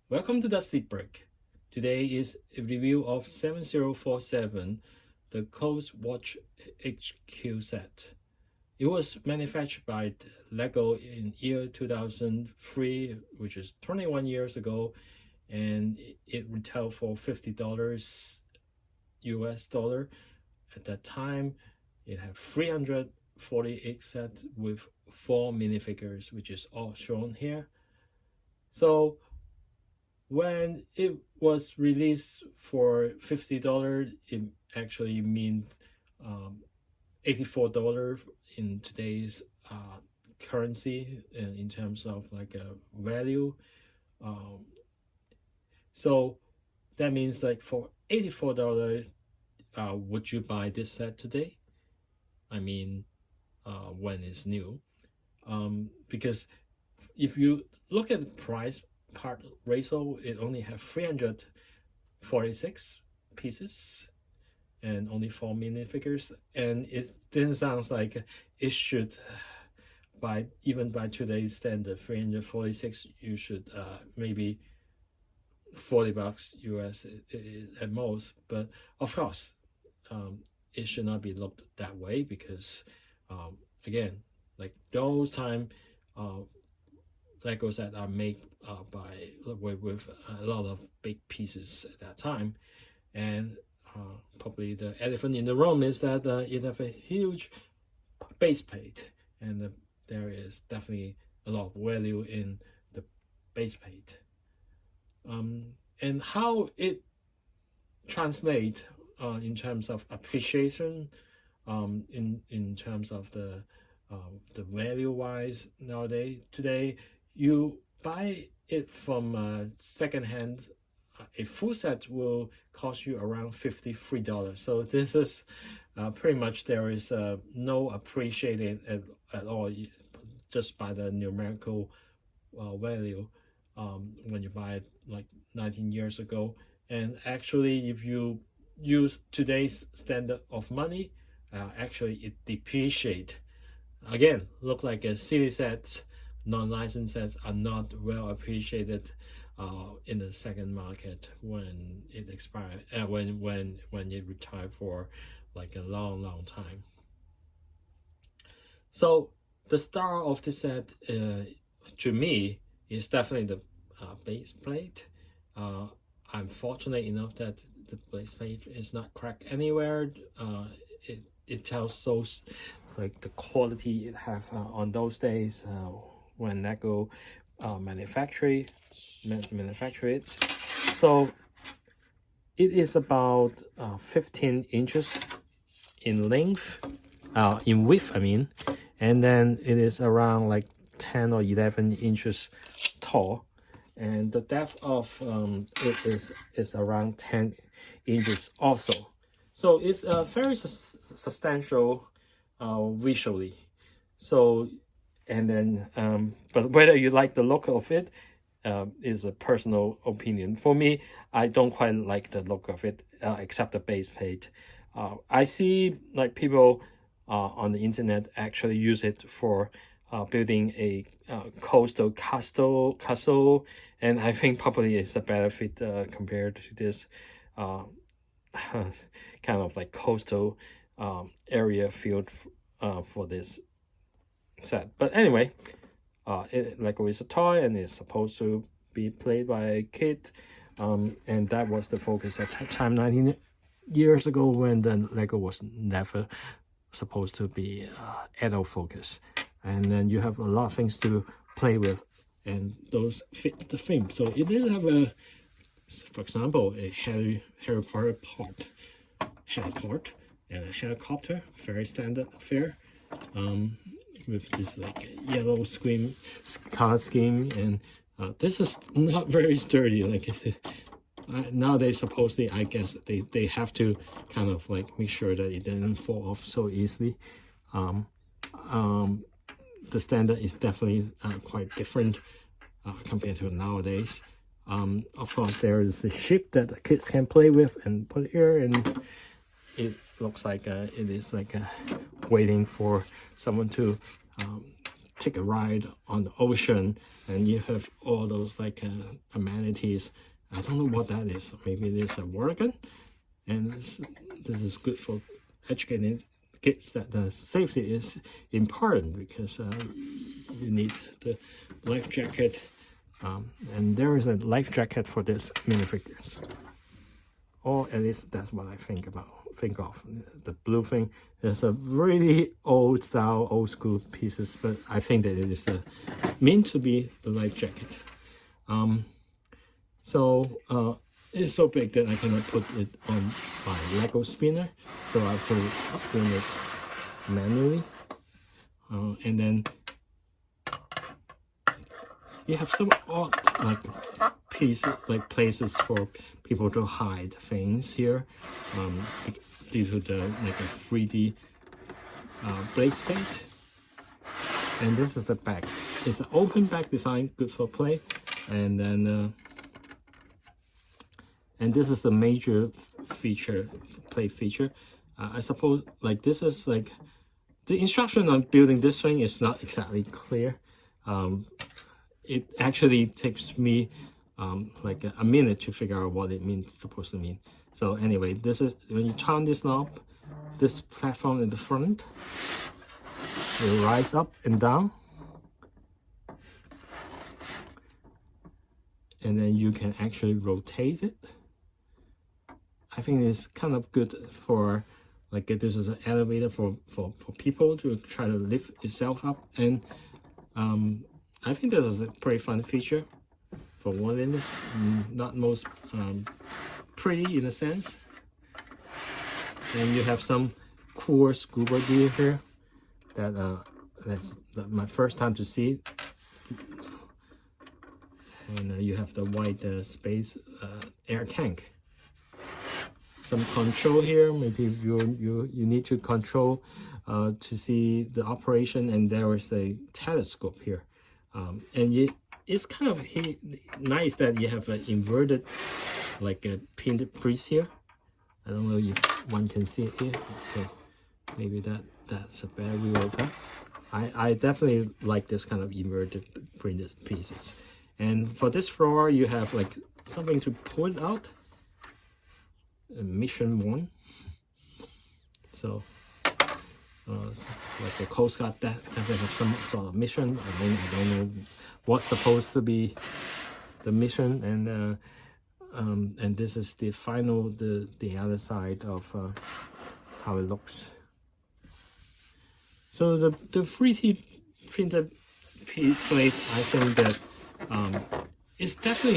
Welcome to the Sleep Break. Today is a review of 7047, the Coast Watch HQ set. It was manufactured by Lego in year 2003, which is 21 years ago, and it retailed for $50 US dollar. At that time, it had 348 sets with 4 minifigures, which is all shown here. So when it was released for $50, it actually means $84 in today's currency in terms of like a value. So that means like for $84, would you buy this set today? I mean, when it's new. Because if you look at the price part ratio, it only have 346 pieces and only 4 minifigures, and it then sounds like it should, even by today's standard, 346, you should maybe $40 US at most. But of course, it should not be looked that way because again, like those time Legos that are made with a lot of big pieces at that time, and probably the elephant in the room is that it have a huge base plate, and there is definitely a lot of value in the base plate. And how it translate in terms of appreciation, in terms of the value wise nowadays. Today, you buy it from second hand, a full set will cost you around $53. So this is pretty much there is no appreciated at all, just by the numerical value when you buy it like 19 years ago. And actually, if you use today's standard of money, actually it depreciate. Again, look like a city sets, non-licensed sets are not well appreciated in the second market when it expired, when it retired for like a long time. So the star of the set, to me, is definitely the base plate. I'm fortunate enough that the base plate is not cracked anywhere. It tells those like the quality it have on those days when Lego manufacture it. So it is about 15 inches in length, in width I mean, and then it is around like 10 or 11 inches tall, and the depth of it is around 10 inches also. So it's very substantial visually. So, and then but whether you like the look of it is a personal opinion. For me, I don't quite like the look of it, except the base plate. I see like people on the internet actually use it for building a coastal castle, and I think probably it's a better fit compared to this kind of like coastal area field for this set. But anyway, Lego is a toy and it's supposed to be played by a kid, and that was the focus at that time, 19 years ago, when the Lego was never supposed to be adult focus. And then you have a lot of things to play with, and those fit the theme. So it does have a, for example, a Harry Potter heliport and a helicopter, very standard affair, with this like yellow color scheme, and this is not very sturdy. Like nowadays, supposedly, I guess they have to kind of like make sure that it doesn't fall off so easily. The standard is definitely quite different compared to nowadays. Of course, there is a ship that the kids can play with and put here, and it looks like it is like waiting for someone to take a ride on the ocean, and you have all those like amenities. I don't know what that is. Maybe it is a water gun, and this is good for educating kids that the safety is important, because you need the life jacket, and there is a life jacket for this minifigures. Or at least that's what I think of. The blue thing is a really old style, old school pieces, but I think that it is meant to be the life jacket. It's so big that I cannot put it on my Lego spinner, so I have to spin it manually. And then you have some odd like pieces, like places for people to hide things here, due to the like a 3D baseplate. And this is the back. It's an open back design, good for play. And then and this is the major feature, play feature. I suppose like this is like the instruction on building this thing is not exactly clear. It actually takes me like a minute to figure out what it means, supposed to mean. So anyway, this is when you turn this knob, this platform in the front will rise up and down, and then you can actually rotate it. I think it's kind of good for like this is an elevator for people to try to lift itself up, and I think this is a pretty fun feature for what it is. Not most pretty in a sense. And you have some cool scuba gear here that that's my first time to see. And you have the white space air tank. Some control here. Maybe you need to control to see the operation, and there is a telescope here. And it's kind of nice that you have an inverted, like a pinned piece here. I don't know if one can see it here. Okay, maybe that's a better view of it. I definitely like this kind of inverted printed pieces. And for this floor, you have like something to pull it out. Mission 1. So like the Coast Guard definitely have some sort of mission. I mean, I don't know what's supposed to be the mission, and this is the final, the other side of how it looks. So the 3D printed plate, I think that it's definitely